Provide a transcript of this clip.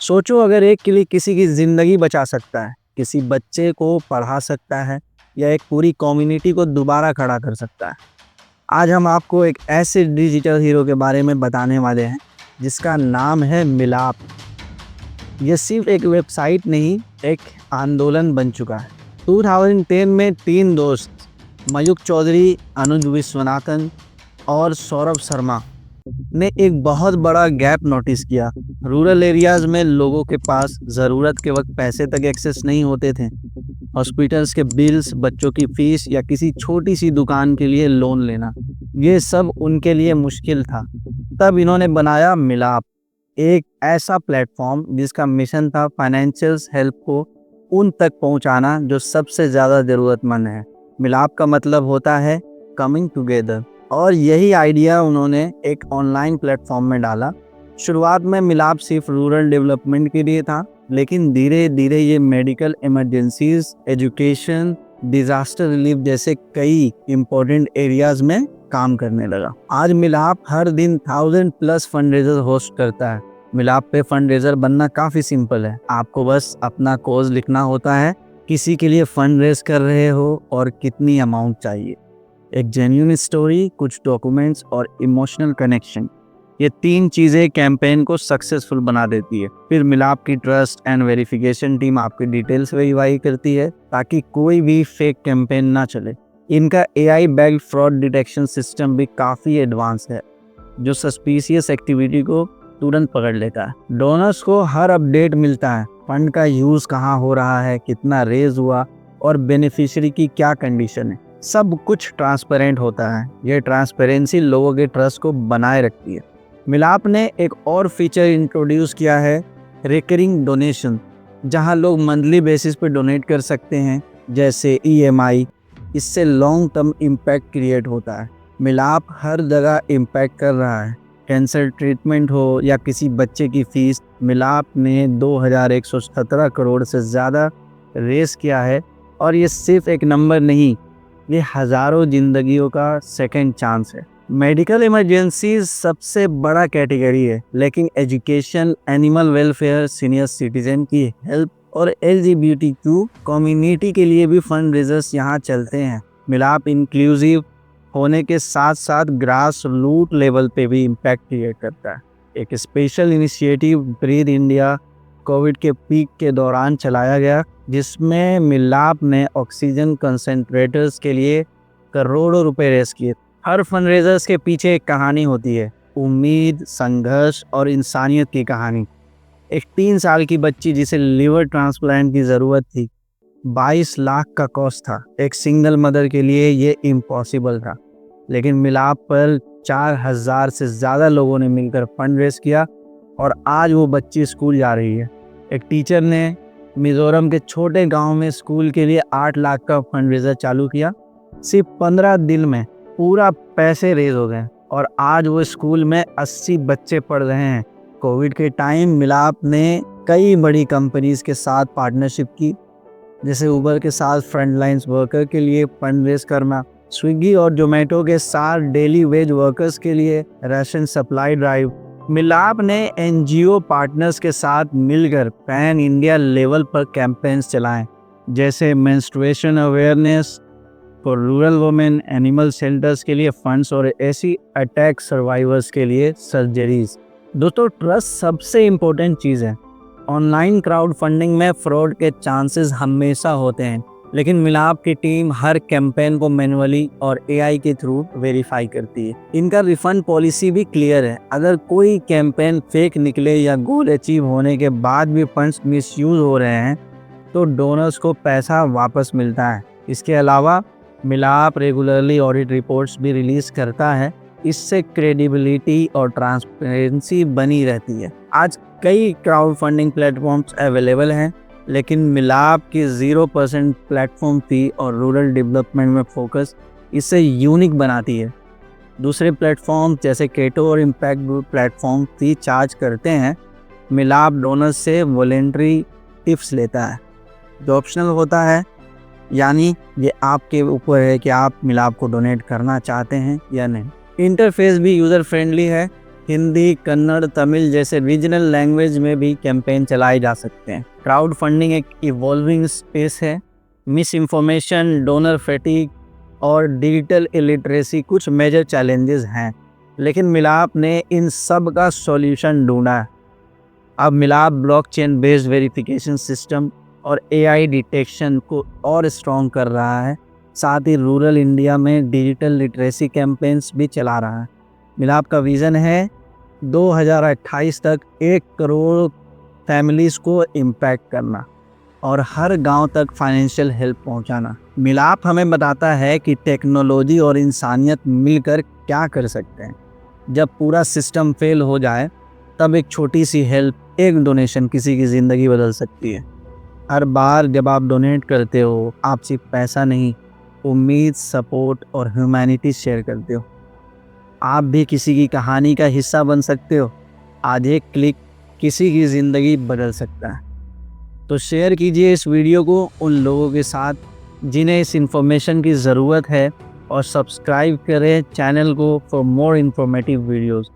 सोचो अगर एक क्लिक किसी की ज़िंदगी बचा सकता है, किसी बच्चे को पढ़ा सकता है या एक पूरी कम्युनिटी को दोबारा खड़ा कर सकता है। आज हम आपको एक ऐसे डिजिटल हीरो के बारे में बताने वाले हैं जिसका नाम है मिलाप। ये सिर्फ एक वेबसाइट नहीं, एक आंदोलन बन चुका है। 2010 में 3 दोस्त मयूख चौधरी, अनुज विश्वनाथन और सौरभ शर्मा ने एक बहुत बड़ा गैप नोटिस किया। रूरल एरियाज में लोगों के पास ज़रूरत के वक्त पैसे तक एक्सेस नहीं होते थे। हॉस्पिटल्स के बिल्स, बच्चों की फीस या किसी छोटी सी दुकान के लिए लोन लेना, ये सब उनके लिए मुश्किल था। तब इन्होंने बनाया मिलाप, एक ऐसा प्लेटफॉर्म जिसका मिशन था फाइनेंशियल हेल्प को उन तक पहुंचाना जो सबसे ज़्यादा ज़रूरतमंद है। मिलाप का मतलब होता है कमिंग टुगेदर, और यही आइडिया उन्होंने एक ऑनलाइन प्लेटफॉर्म में डाला। शुरुआत में मिलाप सिर्फ रूरल डेवलपमेंट के लिए था, लेकिन धीरे धीरे ये medical emergencies, education, disaster relief जैसे कई इम्पोर्टेंट एरियाज में काम करने लगा। आज मिलाप हर दिन 1000+ फंडरेजर होस्ट करता है। मिलाप पे फंडरेजर बनना काफ़ी सिंपल है। आपको बस अपना कोज लिखना होता है, किसी के लिए फंड रेज कर रहे हो और कितनी अमाउंट चाहिए, एक जेन्युइन स्टोरी, कुछ डॉक्यूमेंट्स और इमोशनल कनेक्शन। ये 3 चीज़ें कैंपेन को सक्सेसफुल बना देती है। फिर मिलाप की ट्रस्ट एंड वेरिफिकेशन टीम आपकी डिटेल्स वेरीफाई करती है ताकि कोई भी फेक कैंपेन ना चले। इनका AI backed fraud detection system भी काफ़ी एडवांस है, जो सस्पिशियस एक्टिविटी को तुरंत पकड़ लेता है। डोनर्स को हर अपडेट मिलता है, फंड का यूज़ कहाँ हो रहा है, कितना रेज हुआ और बेनिफिशियरी की क्या कंडीशन है। सब कुछ ट्रांसपेरेंट होता है। ये ट्रांसपेरेंसी लोगों के ट्रस्ट को बनाए रखती है। मिलाप ने एक और फीचर इंट्रोड्यूस किया है, रिकरिंग डोनेशन, जहां लोग मंथली बेसिस पे डोनेट कर सकते हैं, जैसे EMI। इससे लॉन्ग टर्म इम्पैक्ट क्रिएट होता है। मिलाप हर जगह इम्पैक्ट कर रहा है। कैंसर ट्रीटमेंट हो या किसी बच्चे की फीस, मिलाप ने 2117 करोड़ से ज़्यादा रेस किया है। और ये सिर्फ एक नंबर नहीं, ये हज़ारों जिंदगियों का सेकंड चांस है। मेडिकल इमरजेंसी सबसे बड़ा कैटेगरी है, लेकिन education, animal welfare, senior citizen की हेल्प और LGBTQ कम्युनिटी के लिए भी फंड रेजर्स यहाँ चलते हैं। मिलाप इंक्लूसिव होने के साथ साथ ग्रास रूट लेवल पे भी इम्पैक्ट क्रिएट करता है। एक special initiative breathe India covid के पीक के दौरान चलाया गया, जिसमें मिलाप ने ऑक्सीजन कंसेंट्रेटर्स के लिए करोड़ों रुपए रेस किए। हर फंडरेजर्स के पीछे एक कहानी होती है, उम्मीद, संघर्ष और इंसानियत की कहानी। एक 3 साल की बच्ची जिसे लिवर ट्रांसप्लांट की ज़रूरत थी, 22 लाख का कॉस्ट था। एक सिंगल मदर के लिए ये इम्पॉसिबल था, लेकिन मिलाप पर 4000 से ज़्यादा लोगों ने मिलकर फंड रेस किया और आज वो बच्ची स्कूल जा रही है। एक टीचर ने मिज़ोरम के छोटे गांव में स्कूल के लिए 8 लाख का फंड रेजर चालू किया। सिर्फ 15 दिन में पूरा पैसे रेज हो गए और आज वो स्कूल में 80 बच्चे पढ़ रहे हैं। कोविड के टाइम मिलाप ने कई बड़ी कंपनीज के साथ पार्टनरशिप की, जैसे उबर के साथ फ्रंटलाइंस वर्कर के लिए फंड रेज करना, स्विगी और जोमेटो के साथ डेली वेज वर्कर्स के लिए राशन सप्लाई ड्राइव। मिलाप ने NGO पार्टनर्स के साथ मिलकर पैन इंडिया लेवल पर कैंपेन्स चलाएं, जैसे menstruation awareness for rural women, animal shelters के लिए फंड्स और ऐसी अटैक सर्वाइवर्स के लिए सर्जरीज। दोस्तों, ट्रस्ट सबसे इम्पोर्टेंट चीज़ है। ऑनलाइन क्राउड फंडिंग में फ्रॉड के चांसेस हमेशा होते हैं, लेकिन मिलाप की टीम हर कैंपेन को मैनुअली और AI के थ्रू वेरीफाई करती है। इनका रिफंड पॉलिसी भी क्लियर है। अगर कोई कैंपेन फेक निकले या गोल अचीव होने के बाद भी फंड्स मिसयूज हो रहे हैं, तो डोनर्स को पैसा वापस मिलता है। इसके अलावा मिलाप रेगुलरली ऑडिट रिपोर्ट्स भी रिलीज करता है। इससे क्रेडिबिलिटी और ट्रांसपेरेंसी बनी रहती है। आज कई क्राउड फंडिंग प्लेटफॉर्म्स अवेलेबल हैं, लेकिन मिलाप की 0% प्लेटफॉर्म फी और रूरल डेवलपमेंट में फोकस इसे यूनिक बनाती है। दूसरे प्लेटफॉर्म जैसे केटो और impact group platform fee charge करते हैं। मिलाप डोनर्स से वॉलेंट्री टिप्स लेता है, जो ऑप्शनल होता है, यानी ये आपके ऊपर है कि आप मिलाप को डोनेट करना चाहते हैं या नहीं। इंटरफेस भी यूज़र फ्रेंडली है। हिंदी, कन्नड़, तमिल जैसे रीजनल लैंग्वेज में भी कैंपेन चलाए जा सकते हैं। क्राउड फंडिंग एक इवॉल्विंग स्पेस है। मिस इन्फॉर्मेशन, डोनर फैटिग और डिजिटल इलिटरेसी कुछ मेजर चैलेंजेस हैं, लेकिन मिलाप ने इन सब का सॉल्यूशन ढूंढा है। अब मिलाप ब्लॉकचेन बेस्ड वेरिफिकेशन सिस्टम और एआई डिटेक्शन को और स्ट्रॉन्ग कर रहा है। साथ ही रूरल इंडिया में डिजिटल लिटरेसी कैंपेन्स भी चला रहा है। मिलाप का विज़न है 2028 तक 1 करोड़ फैमिलीज़ को इम्पैक्ट करना और हर गांव तक फाइनेंशियल हेल्प पहुंचाना। मिलाप हमें बताता है कि टेक्नोलॉजी और इंसानियत मिलकर क्या कर सकते हैं। जब पूरा सिस्टम फेल हो जाए तब एक छोटी सी हेल्प, एक डोनेशन किसी की ज़िंदगी बदल सकती है। हर बार जब आप डोनेट करते हो, आप सिर्फ पैसा नहीं, उम्मीद, सपोर्ट और ह्यूमैनिटी शेयर करते हो। आप भी किसी की कहानी का हिस्सा बन सकते हो। आज एक क्लिक किसी की ज़िंदगी बदल सकता है। तो शेयर कीजिए इस वीडियो को उन लोगों के साथ जिन्हें इस इन्फॉर्मेशन की ज़रूरत है, और सब्सक्राइब करें चैनल को फॉर मोर इन्फॉर्मेटिव वीडियोज़।